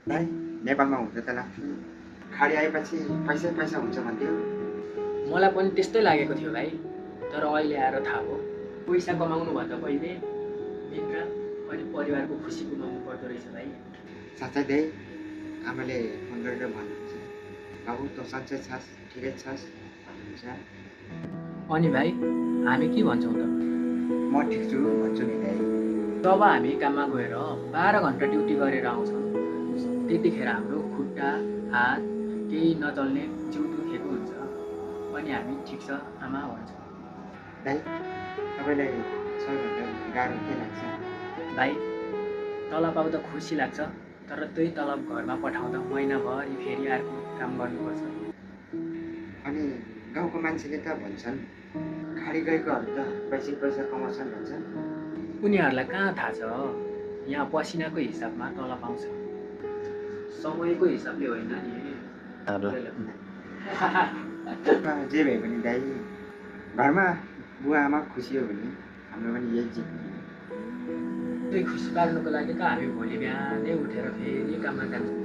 दाइ नेपालमा हुँदै त लाग्थ्यो खाडी आएपछि पैसा पैसा हुन्छ भन्थ्यो। मलाई पनि त्यस्तै लागेको थियो भाइ, तर अहिले आएर थाहा भयो पैसा कमाउनुभन्दा पहिले मित्र अनि परिवारको खुसी गुमाउनु पर्दो रहेछ भाइ। साँच्चै दाइ आमाले फोन गरेर भन्नुहुन्छ बाबु तँ सन्चै छस् ठिकै छस् भन्नुहुन्छ। अनि भाइ हामी के भन्छौँ त? म ठिक छु भन्छु नि दाइ। जब हामी काममा गएर 12 घन्टा ड्युटी गरेर आउँछौँ त्यतिखेर हाम्रो खुट्टा हात केही नचल्ने जिउ दुखेको हुन्छ अनि हामी ठिक छ आमा भन्छौँ। दाइ तपाईँलाई सबैभन्दा गाह्रो के लाग्छ? भाइ तलब आउँदा खुसी लाग्छ, तर त्यही तलब घरमा पठाउँदा महिनाभरि फेरि अर्को काम गर्नुपर्छ। अनि गाउँको मान्छेले त भन्छन् खाडी गएकोहरू त पैसा पैसा कमाउँछन् भन्छन्। उनीहरूलाई कहाँ थाहा छ यहाँ पसिनाको हिसाबमा तलब आउँछ, समयको हिसाबले होइन नि। जे भए पनि दाइ घरमा बुवा आमा खुसी हो भने हाम्रो पनि यही जित। त्यही खुसी पार्नुको लागि त हामी भोलि बिहानै उठेर फेरि काममा जान्छौँ।